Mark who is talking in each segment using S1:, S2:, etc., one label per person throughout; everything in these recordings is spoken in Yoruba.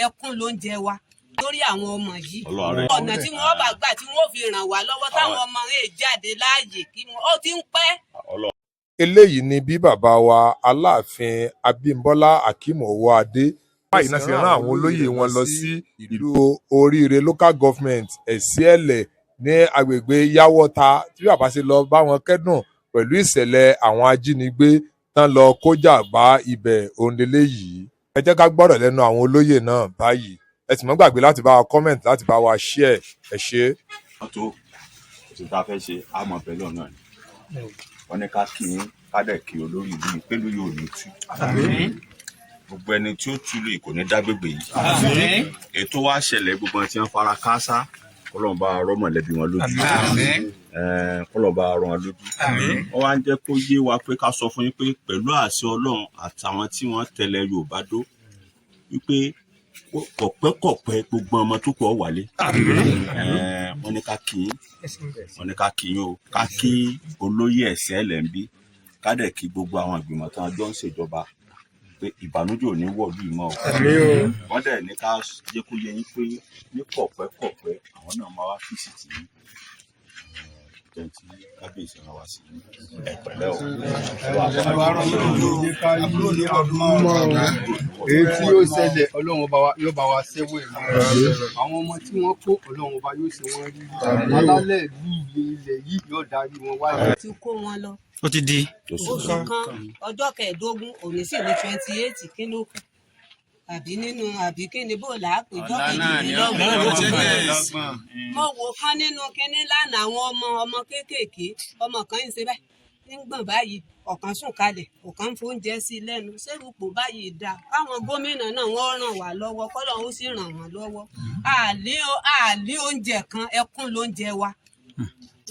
S1: ẹkún ló ń jẹ wa lórí àwọn ọmọ yìí. Ọ̀nà tí wọ́n bá gbà tí wọ́n fi ràn wá lọ́wọ́ táwọn ọmọ rẹ̀ jáde láàyè kí wọ́n ó ti ń pẹ́.
S2: Eléyìí ni bí bàbá wa Aláàfin Abímbọ́lá Akeem Owóadé báyìí náà ṣe rán àwọn olóyè wọn lọ sí ìlú Oríire local government Ẹ̀sìẹ̀lẹ̀ ní agbègbè Yáwọ́ta tí bàbá ṣe lọ bá wọn kẹ́dùn pẹ̀lú ìṣẹ̀lẹ̀ àwọn ajínigbé tán lọ kójà bá ibẹ̀ òǹdélé yìí. Ẹ jẹ́ ká gbọ́rọ̀ lẹ́nu àwọn olóyè náà báyìí. Ẹ sì mọ́ gbàgbé láti bá wa comment láti bá wa share. Ẹ ṣé.
S3: Ọ̀tọ̀ òsì tá a fẹ́ ṣe àmọ́ pẹ̀lú ọ̀nà ni wọ́n ní ká kí n ká dẹ̀ kí olórí ìlú yìí pẹ̀lú yóò ní tú. Gbogbo ẹni tí ó tú lè kò ní dágbègbè yìí. Ètò wa ṣẹlẹ̀ gbogbo ẹni tí wọ́n fara káásá kọ́lọ́n bá rọ́ mọ̀lẹ́bí wọn lójú. Kọ́lọ́n bá rọ́ wọn lójú. Wọ́n wá ń jẹ́ kó yé wa pé ká sọ fún yín pé pẹ̀lú àṣẹ Ọlọ́run àtàwọn tí wọ́n tẹ̀lé Yorùbá dó wípé kọ̀pẹ́kọ̀pẹ́ gbogbo ọmọ tó pọ̀ wálé. Wọ́n ní ká kí yín wọ́n ní ká kí yín o ká kí olóyè Ẹ̀sìẹ̀lẹ̀ ń bí ká dẹ̀ kí gbogbo àwọn ìgbìmọ̀ tí wọ́n jọ ń ṣèjọba pé ìbànújẹ́ ò ní wọ̀lú ìmọ̀ o. Wọ́n dẹ̀ ní ká jẹ́ kó yé yín pé ní kọ̀pẹ́kọ̀pẹ́ àwọn náà máa wá fíìsìtì yín tí kábíyèsí náà wá sí ẹ̀pẹ̀lẹ́ o.
S4: Èyí tí yóò ṣẹlẹ̀ Ọlọ́run ọba yóò bá wa ṣẹ́wó ẹ̀mí. Àwọn ọmọ tí wọ́n kó Ọlọ́run ọba yóò ṣe wọ́n rí. Alálẹ̀ ìlú ilẹ̀ yìí yóò darí wọn wáyé.
S1: Ti kó wọn lọ.
S5: Ó ti di
S1: oṣù kan ọjọ́ 15 òní sì ní 28 kí ló kù àbí kí ni bó là á pè jọ́ 22. Mo wò kán nínú kínní lánàá àwọn ọmọ kéékèèké ọmọ kan ń ṣe báyìí ń gbọ̀n báyìí ọ̀kan sùn kalẹ̀ ọ̀kan ń fóúnjẹ sí i lẹ́nu sẹ́rùpò báyìí dá káwọn gómìnà náà wọ́n ràn wá lọ́wọ́ kọ́lọ́hún sì ràn wọ́n lọ́wọ́. àlè oúnjẹ kan ẹkún ló ń jẹ wa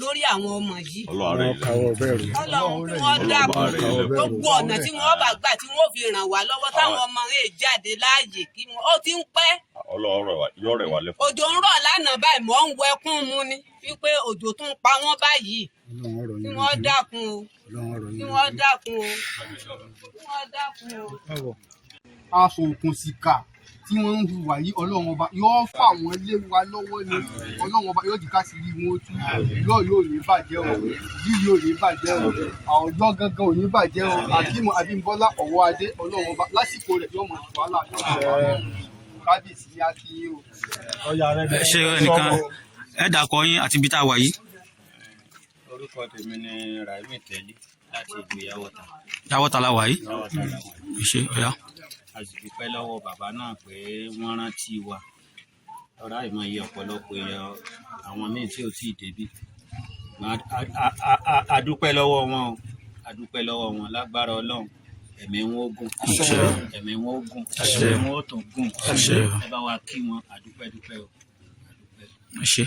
S1: lórí àwọn ọmọ yìí. Ọlọ́run kí wọ́n dákun gbogbo ọ̀nà tí wọ́n bá gbà tí wọ́n fi ràn wá lọ́wọ́ táwọn ọmọ rẹ̀ jáde láàyè kí wọ́n ó ti ń pẹ́.
S3: Yóò rẹ̀ wá lẹ́fọ̀ọ́.
S1: Òjò ń rọ̀ lánàá báyìí mò ń wọ ẹkún mu ni wípé òjò tún pa wọ́n báyìí kí wọ́n dákun o kí wọ́n dákun o kí wọ́n dákun o.
S4: Aṣọ òkun síkà tí wọ́n ń hùwà yìí Ọlọ́run ọba yóò fà wọ́n lé wa lọ́wọ́ ni Ọlọ́run ọba yóò di ká sí rí wọn tú yóò ní bàjẹ́ o yìí yóò ní bàjẹ́ o àwùjọ gangan ò ní bàjẹ́ o Akeem Abímbọ́lá Owóadé Ọlọ́run ọba lásìkò rẹ̀ yóò mọ̀ wàhálà kábíyèsí ní akíyé o.
S5: ṣé ẹnìkan ẹ dàkọ yín àti ibi tá a wà yìí.
S6: Orúkọ tèmi ni Raimi Tẹ́lí láti ìlú Yáwọ́ta.
S5: Yáwọ́ta la wà yìí. Ṣé ọ̀yá.
S6: A sì dúpẹ́ lọ́wọ́ bàbá náà pé wọ́n rántí wa ọ̀rá ìmọ̀ iye ọ̀pọ̀lọpọ̀ èèyàn àwọn míì tí ò tí ì débí. A dúpẹ́ lọ́wọ́ wọn o a dúpẹ́ lọ́wọ́ wọn lágbára Ọlọ́run ẹ̀mí wọn ó gùn ẹ̀mí wọn ó gùn ẹ̀mí wọn ó tún gùn ẹ bá wa kí wọn a dúpẹ́ o.
S5: Ṣé.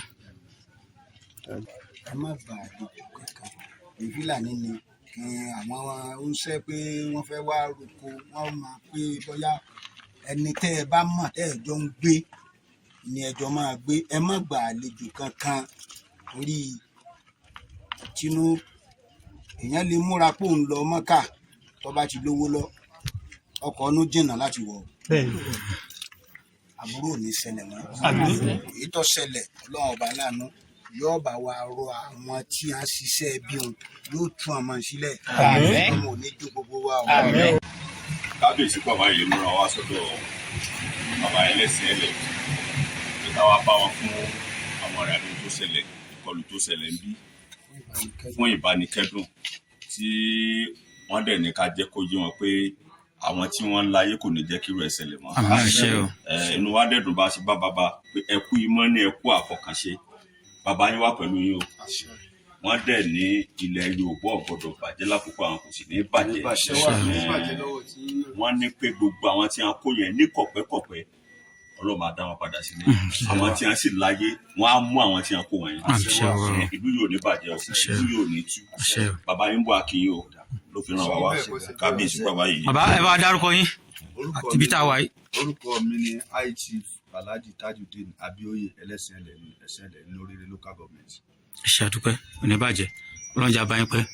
S7: Ẹ má gbà àdúgbò kankan ìfìlàní ni àwọn oúnṣẹ́ pé wọ́n fẹ́ wá roko wọ́n máa pé bóyá ẹni tẹ́ ẹ bá mọ̀ tẹ́ ẹ jọ ń gbé ni ẹjọ́ máa gbé ẹ má gbà àlejò kankan torí tinú èèyàn lè múra pò ń lọ Mọ́kà tó bá ti lówó lọ ọkọ̀ ọ̀nù jìnnà láti wọ̀ àbúrò ò ní ṣẹlẹ̀ mọ́ èyí tó ṣẹlẹ̀ Ọlọ́run ọba láàánú yóò bá wa rọ àwọn tí a ṣiṣẹ́ bí òun yóò tún àmọ́ sílẹ̀ ọmọ ò ní jó gbogbo wa o.
S3: Kábíyèsí bàbá yìí múra wá sọ́dọ̀ bàbá Ẹlẹ́sìẹ̀lẹ̀ pé ká wá bá wọn fún àwọn ìrìnàjò tó ṣẹlẹ̀ ìkọlù tó ṣẹlẹ̀ ń bí fún ìbánikẹ́dùn tí wọ́n dẹ̀ ní ká jẹ́ kó yé wọn pé àwọn tí wọ́n ń láyé kò ní jẹ́ kí irú ẹ̀ ṣẹlẹ̀ mọ́. Inú wa dẹ̀dùn bá ṣe bá bàbá pé ẹkú imọ́ ní ẹkú àfọkànṣe bàbá yín wá pẹ̀lú yín o wọ́n dẹ̀ ní ilẹ̀ Yorùbá ọ̀gbọ́dọ̀ bàjẹ́ lákòókò àwọn kò sì ní bàjẹ́ wọ́n ní pé gbogbo àwọn tí wọ́n kó yẹn ní kọ̀pẹ́kọ̀pẹ́ Ọlọ́run máa dá wọn padà sílé àwọn tí wọ́n sì láyé wọ́n á mú àwọn tí wọ́n kó wọn yẹn ìlú yóò ní bàjẹ́ ìlú yóò ní tú bàbá yín bọ̀ akínyìn o ló fi ràn wá wá kábíyèsí bàbá yìí.
S5: Bàbá ẹ bá dárúkọ yín àti ibi tá a wà yìí.
S8: Orúkọ mi ni High Chief Alhaji Tajudeen Abioye Ẹlẹ́sìẹ̀lẹ̀ ní Oríire local government.
S5: Ṣé àdúpẹ́ òní bàjẹ́ ọlọ́njà bá yín pẹ́.